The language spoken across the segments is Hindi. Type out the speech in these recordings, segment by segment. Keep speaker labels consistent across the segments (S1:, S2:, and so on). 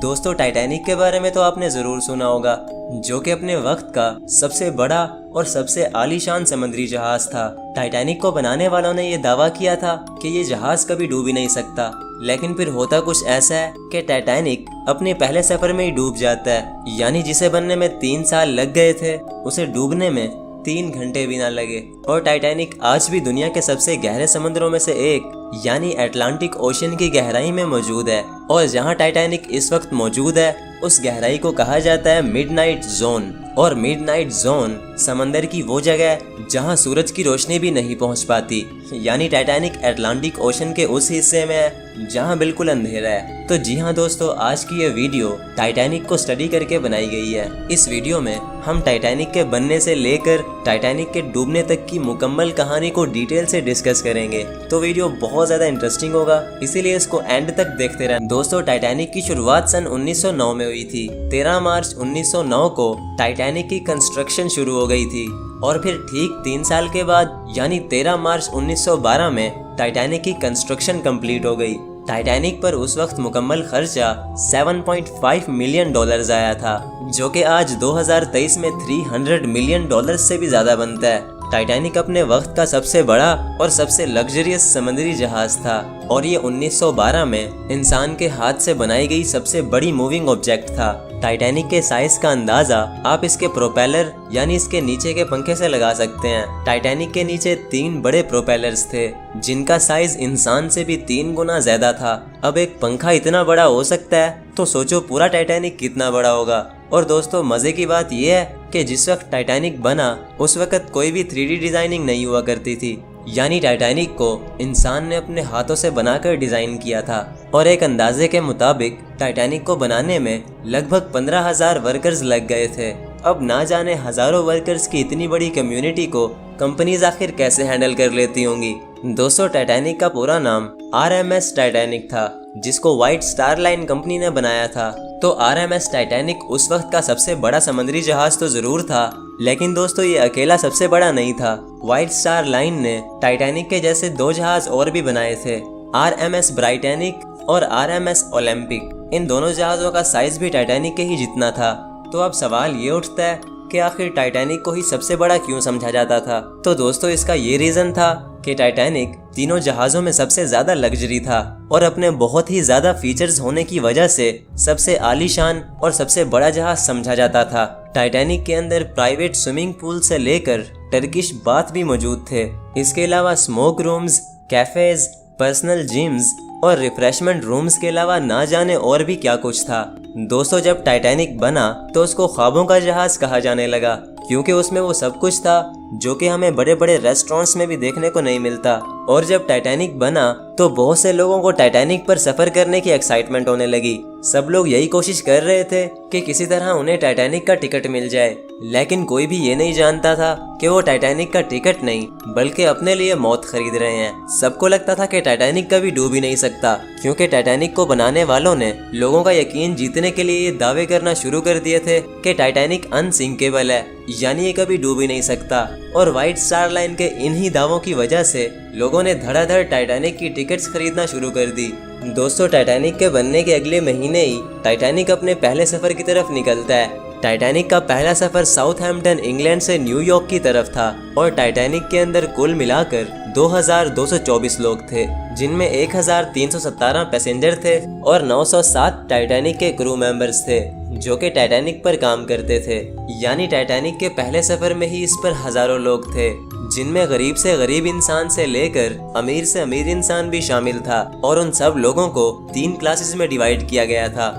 S1: दोस्तों टाइटैनिक के बारे में तो आपने ज़रूर सुना होगा, जो कि अपने वक्त का सबसे बड़ा और सबसे आलीशान समुद्री जहाज था। टाइटैनिक को बनाने वालों ने ये दावा किया था कि ये जहाज कभी डूब ही नहीं सकता, लेकिन फिर होता कुछ ऐसा है कि टाइटैनिक अपने पहले सफर में ही डूब जाता है। यानी जिसे बनने में 3 साल लग गए थे, उसे डूबने में 3 घंटे भी ना लगे। और टाइटैनिक आज भी दुनिया के सबसे गहरे समुद्रों में से एक यानी अटलांटिक ओशन की गहराई में मौजूद है। और जहां टाइटैनिक इस वक्त मौजूद है, उस गहराई को कहा जाता है मिडनाइट जोन। और मिडनाइट जोन समंदर की वो जगह है जहां सूरज की रोशनी भी नहीं पहुंच पाती। यानी टाइटैनिक अटलांटिक ओशन के उस हिस्से में है जहां बिल्कुल अंधेरा है। तो जी हाँ दोस्तों, आज की ये वीडियो टाइटैनिक को स्टडी करके बनाई गई है। इस वीडियो में हम टाइटैनिक के बनने से लेकर टाइटैनिक के डूबने तक की मुकम्मल कहानी को डिटेल से डिस्कस करेंगे। तो वीडियो बहुत ज़्यादा इंटरेस्टिंग होगा, इसीलिए इसको एंड तक देखते रहें। दोस्तों टाइटैनिक की शुरुआत सन 1909 में हुई थी। 13 मार्च 1909 को टाइटैनिक की कंस्ट्रक्शन शुरू हो गई थी और फिर ठीक 3 साल के बाद यानी 13 मार्च 1912 में टाइटैनिक की कंस्ट्रक्शन कंप्लीट हो गई। टाइटैनिक पर उस वक्त मुकम्मल खर्चा $7.5 मिलियन आया था, जो कि आज 2023 में $300 मिलियन से भी ज्यादा बनता है। टाइटैनिक अपने वक्त का सबसे बड़ा और सबसे लग्जरियस समुद्री जहाज था और ये 1912 में इंसान के हाथ से बनाई गई सबसे बड़ी मूविंग ऑब्जेक्ट था। टाइटैनिक के साइज का अंदाजा आप इसके प्रोपेलर यानी इसके नीचे के पंखे से लगा सकते हैं। टाइटैनिक के नीचे 3 बड़े प्रोपेलर्स थे, जिनका साइज इंसान से भी 3 गुना ज्यादा था। अब एक पंखा इतना बड़ा हो सकता है तो सोचो पूरा टाइटैनिक कितना बड़ा होगा। और दोस्तों मजे की बात यह है कि जिस वक्त टाइटैनिक बना उस वक्त कोई भी 3D डिजाइनिंग नहीं हुआ करती थी। यानी टाइटैनिक को इंसान ने अपने हाथों से बनाकर डिजाइन किया था। और एक अंदाजे के मुताबिक टाइटैनिक को बनाने में लगभग 15,000 वर्कर्स लग गए थे। अब ना जाने हजारों वर्कर्स की इतनी बड़ी कम्युनिटी को कंपनीज आखिर कैसे हैंडल कर लेती होंगी। दोस्तों टाइटैनिक का पूरा नाम RMS टाइटैनिक था, जिसको व्हाइट स्टार लाइन कंपनी ने बनाया था। तो RMS टाइटैनिक उस वक्त का सबसे बड़ा समुद्री जहाज तो जरूर था, लेकिन दोस्तों ये अकेला सबसे बड़ा नहीं था। व्हाइट स्टार लाइन ने टाइटैनिक के जैसे 2 जहाज और भी बनाए थे, RMS ब्राइटैनिक और RMS ओलंपिक। इन दोनों जहाज़ों का साइज भी टाइटैनिक के ही जितना था। तो अब सवाल ये उठता है कि आखिर टाइटैनिक को ही सबसे बड़ा क्यों समझा जाता था। तो दोस्तों इसका ये रीज़न था कि टाइटैनिक तीनों जहाज़ों में सबसे ज़्यादा लग्जरी था और अपने बहुत ही ज़्यादा फीचर्स होने की वजह से सबसे आलीशान और सबसे बड़ा जहाज समझा जाता था। टाइटैनिक के अंदर प्राइवेट स्विमिंग पूल से लेकर टर्किश बाथ भी मौजूद थे। इसके अलावा smoke rooms, cafes, personal gyms और रिफ्रेशमेंट रूम्स के अलावा ना जाने और भी क्या कुछ था। दोस्तों जब टाइटैनिक बना तो उसको ख्वाबों का जहाज कहा जाने लगा, क्योंकि उसमें वो सब कुछ था जो कि हमें बड़े बड़े रेस्टोरेंट्स में भी देखने को नहीं मिलता। और जब टाइटैनिक बना तो बहुत से लोगों को टाइटैनिक पर सफर करने की एक्साइटमेंट होने लगी। सब लोग यही कोशिश कर रहे थे कि किसी तरह उन्हें टाइटैनिक का टिकट मिल जाए, लेकिन कोई भी ये नहीं जानता था कि वो टाइटैनिक का टिकट नहीं बल्कि अपने लिए मौत खरीद रहे हैं। सबको लगता था कि टाइटैनिक कभी डूब ही नहीं सकता, क्योंकि टाइटैनिक को बनाने वालों ने लोगों का यकीन जीतने के लिए ये दावे करना शुरू कर दिए थे कि टाइटैनिक अनसिंकेबल है, यानी ये कभी डूब ही नहीं सकता। और व्हाइट स्टार लाइन के इन्हीं दावों की वजह से लोगों ने धड़ाधड़ टाइटैनिक की टिकट्स खरीदना शुरू कर दी। दोस्तों टाइटैनिक के बनने के अगले महीने ही टाइटैनिक अपने पहले सफर की तरफ निकलता है। टाइटैनिक का पहला सफर साउथहैम्पटन इंग्लैंड से न्यूयॉर्क की तरफ था और टाइटैनिक के अंदर कुल मिलाकर 2224 लोग थे, जिनमें 1317 पैसेंजर थे और 907 टाइटैनिक के क्रू मेंबर्स थे जो कि टाइटैनिक पर काम करते थे। यानी टाइटैनिक के पहले सफर में ही इस पर हजारों लोग थे, जिनमें गरीब से गरीब इंसान से लेकर अमीर से अमीर इंसान भी शामिल था। और उन सब लोगों को 3 क्लासेस में डिवाइड किया गया था,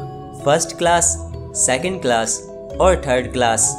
S1: फर्स्ट क्लास, सेकंड क्लास और थर्ड क्लास।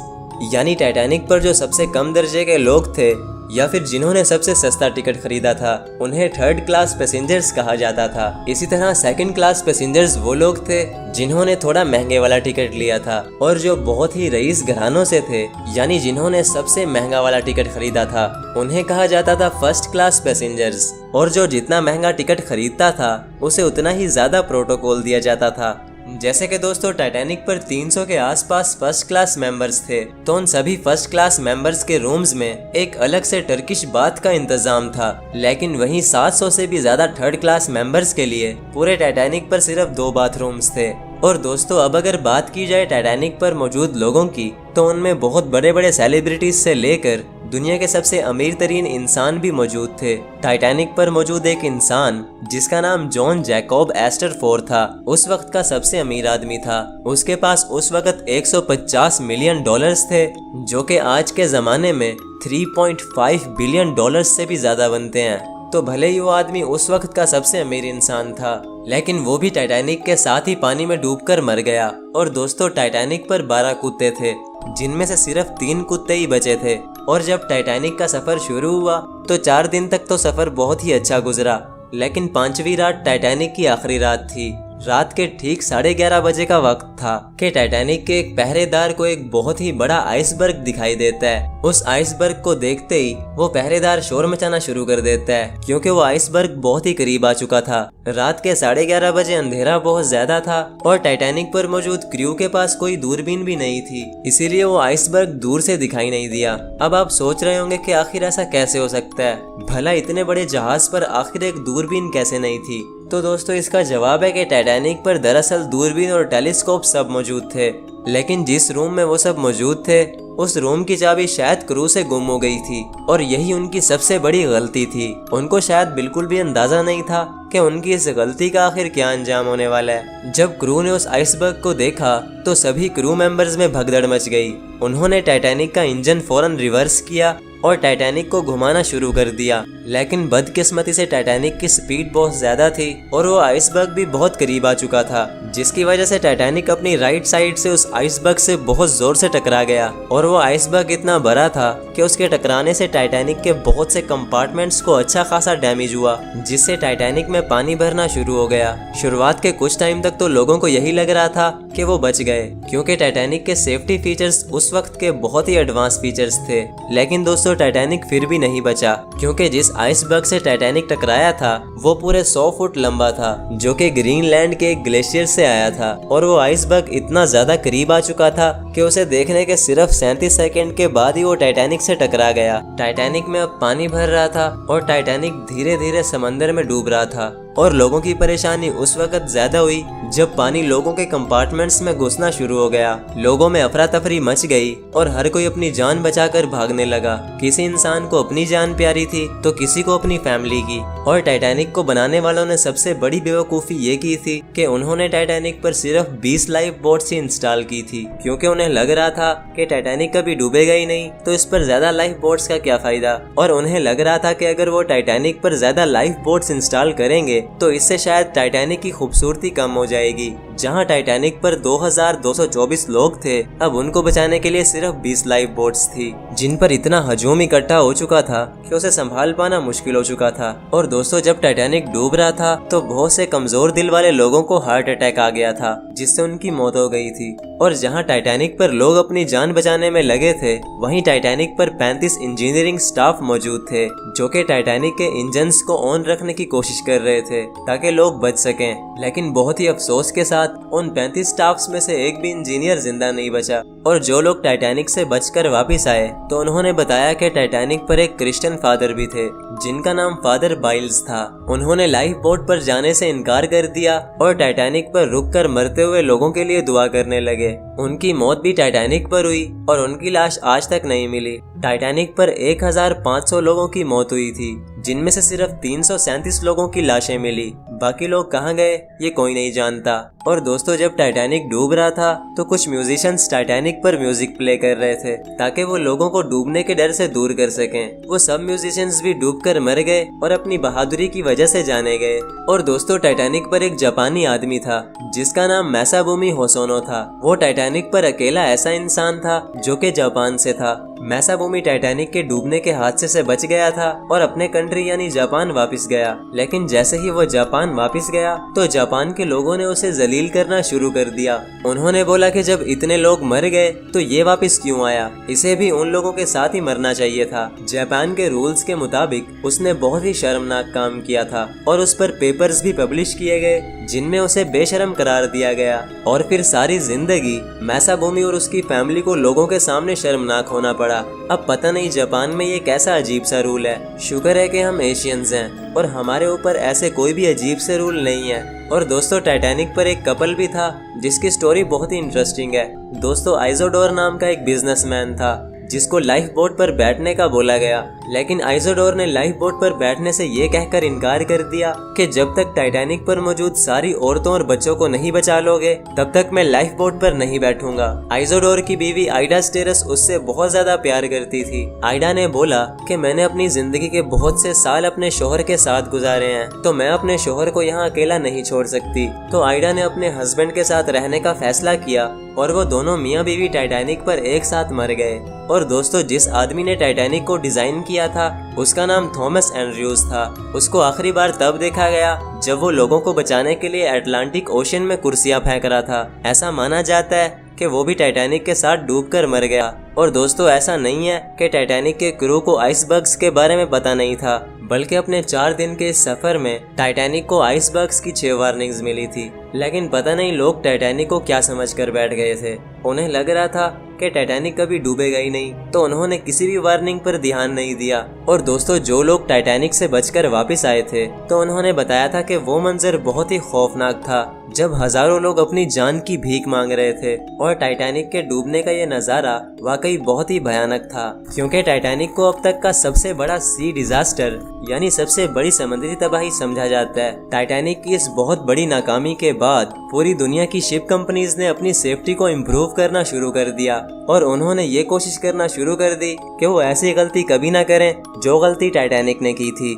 S1: यानी टाइटैनिक पर जो सबसे कम दर्जे के लोग थे या फिर जिन्होंने सबसे सस्ता टिकट खरीदा था, उन्हें थर्ड क्लास पैसेंजर्स कहा जाता था। इसी तरह सेकंड क्लास पैसेंजर्स वो लोग थे जिन्होंने थोड़ा महंगे वाला टिकट लिया था, और जो बहुत ही रईस घरानों से थे यानी जिन्होंने सबसे महंगा वाला टिकट खरीदा था, उन्हें कहा जाता था फर्स्ट क्लास पैसेंजर्स। और जो जितना महंगा टिकट खरीदता था उसे उतना ही ज्यादा प्रोटोकॉल दिया जाता था। जैसे कि दोस्तों टाइटैनिक पर 300 के आसपास फर्स्ट क्लास मेंबर्स थे, तो उन सभी फर्स्ट क्लास मेंबर्स के रूम्स में एक अलग से टर्किश बाथ का इंतजाम था। लेकिन वहीं 700 से भी ज्यादा थर्ड क्लास मेंबर्स के लिए पूरे टाइटैनिक पर सिर्फ 2 बाथरूम्स थे। और दोस्तों अब अगर बात की जाए टाइटैनिक पर मौजूद लोगों की, तो उनमें बहुत बड़े बड़े सेलिब्रिटीज से लेकर दुनिया के सबसे अमीर तरीन इंसान भी मौजूद थे। टाइटैनिक पर मौजूद एक इंसान जिसका नाम जॉन जैकब एस्टर फोर था, उस वक्त का सबसे अमीर आदमी था। उसके पास उस वक्त 150 मिलियन डॉलर्स थे, जो कि आज के ज़माने में 3.5 बिलियन डॉलर्स से भी ज़्यादा बनते हैं। तो भले ही वो आदमी उस वक्त का सबसे अमीर इंसान था, लेकिन वो भी टाइटैनिक के साथ ही पानी में डूबकर मर गया। और दोस्तों टाइटैनिक पर 12 कुत्ते थे, जिनमें से सिर्फ 3 कुत्ते ही बचे थे। और जब टाइटैनिक का सफ़र शुरू हुआ तो 4 दिन तक तो सफ़र बहुत ही अच्छा गुजरा, लेकिन 5वीं रात टाइटैनिक की आखिरी रात थी। रात के ठीक 11:30 बजे का वक्त था कि टाइटैनिक के एक पहरेदार को एक बहुत ही बड़ा आइसबर्ग दिखाई देता है। उस आइसबर्ग को देखते ही वो पहरेदार शोर मचाना शुरू कर देता है, क्योंकि वो आइसबर्ग बहुत ही करीब आ चुका था। रात के 11:30 बजे अंधेरा बहुत ज्यादा था और टाइटैनिक पर मौजूद क्रू के पास कोई दूरबीन भी नहीं थी, इसीलिए वो आइसबर्ग दूर से दिखाई नहीं दिया। अब आप सोच रहे होंगे कि आखिर ऐसा कैसे हो सकता है, भला इतने बड़े जहाज पर आखिर एक दूरबीन कैसे नहीं थी? तो दोस्तों इसका जवाब है कि टाइटैनिक पर दरअसल दूरबीन और टेलीस्कोप सब मौजूद थे, लेकिन जिस रूम में वो सब मौजूद थे उस रूम की चाबी शायद क्रू से गुम हो गई थी, और यही उनकी सबसे बड़ी गलती थी। उनको शायद बिल्कुल भी अंदाजा नहीं था कि उनकी इस गलती का आखिर क्या अंजाम होने वाला है। जब क्रू ने उस आइसबर्ग को देखा तो सभी क्रू मेंबर्स में भगदड़ मच गई। उन्होंने टाइटैनिक का इंजन फौरन रिवर्स किया और टाइटैनिक को घुमाना शुरू कर दिया, लेकिन बदकिस्मती से टाइटैनिक की स्पीड बहुत ज्यादा थी और वो आइसबर्ग भी बहुत करीब आ चुका था, जिसकी वजह से टाइटैनिक अपनी राइट साइड से उस आइसबर्ग से बहुत जोर से टकरा गया। और वो आइसबर्ग इतना बड़ा था कि उसके टकराने से टाइटैनिक के बहुत से कंपार्टमेंट्स को अच्छा खासा डैमेज हुआ, जिससे टाइटैनिक में पानी भरना शुरू हो गया। शुरुआत के कुछ टाइम तक तो लोगों को यही लग रहा था कि वो बच गए, क्योंकि टाइटैनिक के सेफ्टी फीचर्स उस वक्त के बहुत ही एडवांस फीचर्स थे। लेकिन दोस्तों टाइटैनिक फिर भी नहीं बचा, क्योंकि जिस आइसबर्ग से टाइटैनिक टकराया था वो पूरे 100 फुट लंबा था, जो कि ग्रीनलैंड के एक ग्लेशियर से आया था। और वो आइसबर्ग इतना ज्यादा करीब आ चुका था कि उसे देखने के सिर्फ 37 सेकंड के बाद ही वो टाइटैनिक से टकरा गया। टाइटैनिक में अब पानी भर रहा था और टाइटैनिक धीरे धीरे समंदर में डूब रहा था। और लोगों की परेशानी उस वक्त ज्यादा हुई जब पानी लोगों के कंपार्टमेंट्स में घुसना शुरू हो गया। लोगों में अफरा तफरी मच गई और हर कोई अपनी जान बचाकर भागने लगा। किसी इंसान को अपनी जान प्यारी थी तो किसी को अपनी फैमिली की। और टाइटैनिक को बनाने वालों ने सबसे बड़ी बेवकूफ़ी ये की थी कि उन्होंने टाइटैनिक पर सिर्फ 20 लाइफ बोट्स ही इंस्टॉल की थी, क्योंकि उन्हें लग रहा था कि टाइटैनिक कभी डूबेगा ही नहीं, तो इस पर ज्यादा लाइफ बोट्स का क्या फायदा। और उन्हें लग रहा था कि अगर वो टाइटैनिक पर ज्यादा लाइफ बोट्स इंस्टॉल करेंगे तो इससे शायद टाइटैनिक की खूबसूरती कम हो जाएगी। जहां टाइटैनिक पर 2224 लोग थे, अब उनको बचाने के लिए सिर्फ 20 लाइफ बोट्स थी, जिन पर इतना हजूम इकट्ठा हो चुका था कि उसे संभाल पाना मुश्किल हो चुका था। और दोस्तों जब टाइटैनिक डूब रहा था तो बहुत से कमजोर दिल वाले लोगों को हार्ट अटैक आ गया था, जिससे उनकी मौत हो गई थी। और जहां टाइटैनिक पर लोग अपनी जान बचाने में लगे थे, वहीं टाइटैनिक पर 35 इंजीनियरिंग स्टाफ मौजूद थे, जो कि टाइटैनिक के इंजन्स को ऑन रखने की कोशिश कर रहे थे ताकि लोग बच सकें। लेकिन बहुत ही अफसोस के साथ उन 35 स्टाफ्स में से एक भी इंजीनियर जिंदा नहीं बचा। और जो लोग टाइटैनिक से बचकर वापस आए तो उन्होंने बताया कि टाइटैनिक पर एक क्रिश्चियन फादर भी थे, जिनका नाम फादर बाइल्स था। उन्होंने लाइफ बोट पर जाने से इनकार कर दिया और टाइटैनिक पर रुककर मरते हुए लोगों के लिए दुआ करने लगे। उनकी मौत भी टाइटैनिक पर हुई और उनकी लाश आज तक नहीं मिली। टाइटैनिक पर 1500 लोगों की मौत हुई थी, जिनमें से सिर्फ 337 लोगों की लाशें मिली। बाकी लोग कहाँ गए ये कोई नहीं जानता। और दोस्तों जब टाइटैनिक डूब रहा था तो कुछ म्यूजिशियंस टाइटैनिक पर म्यूजिक प्ले कर रहे थे ताकि वो लोगों को डूबने के डर से दूर कर सकें। वो सब म्यूजिशियंस भी डूबकर मर गए और अपनी बहादुरी की वजह से जाने गए। और दोस्तों टाइटैनिक पर एक जापानी आदमी था जिसका नाम मैसाबुमी होसोनो था। वो टाइटैनिक पर अकेला ऐसा इंसान था जो कि जापान से था। मैसाबुमी टाइटैनिक के डूबने के हादसे से बच गया था और अपने कंट्री यानी जापान वापस गया। लेकिन जैसे ही वो जापान वापस गया तो जापान के लोगों ने उसे जलील करना शुरू कर दिया। उन्होंने बोला कि जब इतने लोग मर गए तो ये वापस क्यों आया, इसे भी उन लोगों के साथ ही मरना चाहिए था। जापान के रूल्स के मुताबिक उसने बहुत ही शर्मनाक काम किया था और उस पर पेपर्स भी पब्लिश किए गए जिनमें उसे बेशरम करार दिया गया। और फिर सारी जिंदगी मैसाबुमी और उसकी फैमिली को लोगों के सामने शर्मनाक होना पड़ा। पड़ा। अब पता नहीं जापान में ये कैसा अजीब सा रूल है। शुक्र है कि हम एशियंस हैं और हमारे ऊपर ऐसे कोई भी अजीब से रूल नहीं है। और दोस्तों टाइटैनिक पर एक कपल भी था जिसकी स्टोरी बहुत ही इंटरेस्टिंग है। दोस्तों आइजोडोर नाम का एक बिजनेसमैन था जिसको लाइफ बोट पर बैठने का बोला गया, लेकिन आइजोडोर ने लाइफ बोट पर बैठने से ये कहकर इनकार कर दिया कि जब तक टाइटैनिक पर मौजूद सारी औरतों और बच्चों को नहीं बचा लोगे तब तक मैं लाइफ बोट पर नहीं बैठूंगा। आइजोडोर की बीवी आइडा स्टेरस उससे बहुत ज्यादा प्यार करती थी। आइडा ने बोला कि मैंने अपनी जिंदगी के बहुत से साल अपने शोहर के साथ गुजारे हैं, तो मैं अपने शोहर को यहाँ अकेला नहीं छोड़ सकती। तो आइडा ने अपने हस्बैंड के साथ रहने का फैसला किया और वो दोनों मियाँ बीवी टाइटैनिक पर एक साथ मर गए। और दोस्तों जिस आदमी ने टाइटैनिक को डिजाइन किया था उसका नाम थॉमस एंड्रयूज था। उसको आखिरी बार तब देखा गया जब वो लोगों को बचाने के लिए अटलांटिक ओशन में कुर्सियां फेंक रहा था। ऐसा माना जाता है कि वो भी टाइटैनिक के साथ डूबकर मर गया। और दोस्तों ऐसा नहीं है कि टाइटैनिक के क्रू को आइसबर्ग्स के बारे में पता नहीं था, बल्कि अपने 4 दिन के इस सफर में टाइटैनिक को आइसबर्ग्स की 6 वार्निंग्स मिली थी। लेकिन पता नहीं लोग टाइटैनिक को क्या समझकर बैठ गए थे। उन्हें लग रहा था कि टाइटैनिक कभी डूबेगा ही नहीं, तो उन्होंने किसी भी वार्निंग पर ध्यान नहीं दिया। और दोस्तों जो लोग टाइटैनिक से बचकर वापस आए थे तो उन्होंने बताया था कि वो मंजर बहुत ही खौफनाक था जब हजारों लोग अपनी जान की भीख मांग रहे थे। और टाइटैनिक के डूबने का ये नजारा वाकई बहुत ही भयानक था, क्योंकि टाइटैनिक को अब तक का सबसे बड़ा सी डिजास्टर यानी सबसे बड़ी समुद्री तबाही समझा जाता है। टाइटैनिक की इस बहुत बड़ी नाकामी के बाद पूरी दुनिया की शिप कंपनीज ने अपनी सेफ्टी को इम्प्रूव करना शुरू कर दिया और उन्होंने ये कोशिश करना शुरू कर दी कि वो ऐसी गलती कभी ना करें जो गलती टाइटैनिक ने की थी।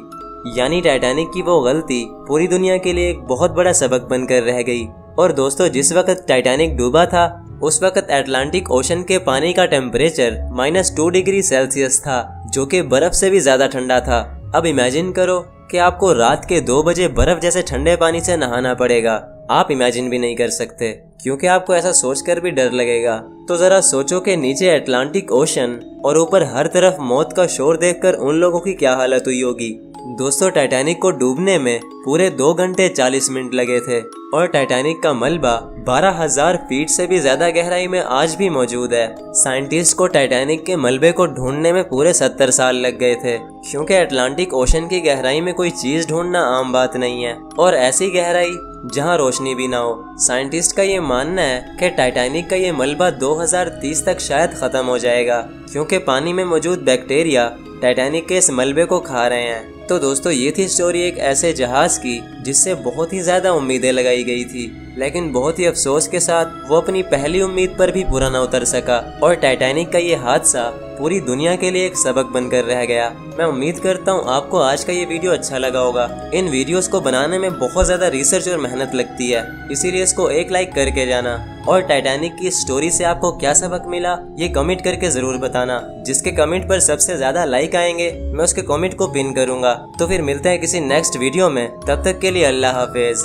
S1: यानी टाइटैनिक की वो गलती पूरी दुनिया के लिए एक बहुत बड़ा सबक बनकर रह गई। और दोस्तों जिस वक्त टाइटैनिक डूबा था उस वक्त अटलांटिक ओशन के पानी का टेम्परेचर -2 डिग्री सेल्सियस था, जो कि बर्फ से भी ज्यादा ठंडा था। अब इमेजिन करो कि आपको रात के 2 बजे बर्फ जैसे ठंडे पानी से नहाना पड़ेगा। आप इमेजिन भी नहीं कर सकते, क्योंकि आपको ऐसा सोचकर भी डर लगेगा। तो जरा सोचो कि नीचे अटलांटिक ओशन और ऊपर हर तरफ मौत का शोर देखकर उन लोगों की क्या हालत हुई होगी। दोस्तों टाइटैनिक को डूबने में पूरे 2 घंटे 40 मिनट लगे थे और टाइटैनिक का मलबा 12,000 फीट से भी ज्यादा गहराई में आज भी मौजूद है। साइंटिस्ट को टाइटैनिक के मलबे को ढूंढने में पूरे 70 साल लग गए थे, क्योंकि अटलांटिक ओशन की गहराई में कोई चीज ढूंढना आम बात नहीं है, और ऐसी गहराई जहां रोशनी भी ना हो। साइंटिस्ट का ये मानना है कि टाइटैनिक का ये मलबा 2030 तक शायद खत्म हो जाएगा, क्योंकि पानी में मौजूद बैक्टीरिया टाइटैनिक के इस मलबे को खा रहे हैं। तो दोस्तों ये थी स्टोरी एक ऐसे जहाज की जिससे बहुत ही ज्यादा उम्मीदें लगाई गई थी, लेकिन बहुत ही अफसोस के साथ वो अपनी पहली उम्मीद पर भी पूरा न उतर सका और टाइटैनिक का ये हादसा पूरी दुनिया के लिए एक सबक बनकर रह गया। मैं उम्मीद करता हूँ आपको आज का ये वीडियो अच्छा लगा होगा। इन वीडियोस को बनाने में बहुत ज्यादा रिसर्च और मेहनत लगती है, इसीलिए इसको एक लाइक करके जाना। और टाइटैनिक की स्टोरी से आपको क्या सबक मिला ये कमेंट करके जरूर बताना। जिसके कमेंट पर सबसे ज्यादा लाइक आएंगे मैं उसके कमेंट को पिन करूंगा। तो फिर मिलते हैं किसी नेक्स्ट वीडियो में, तब तक के लिए अल्लाह हाफिज।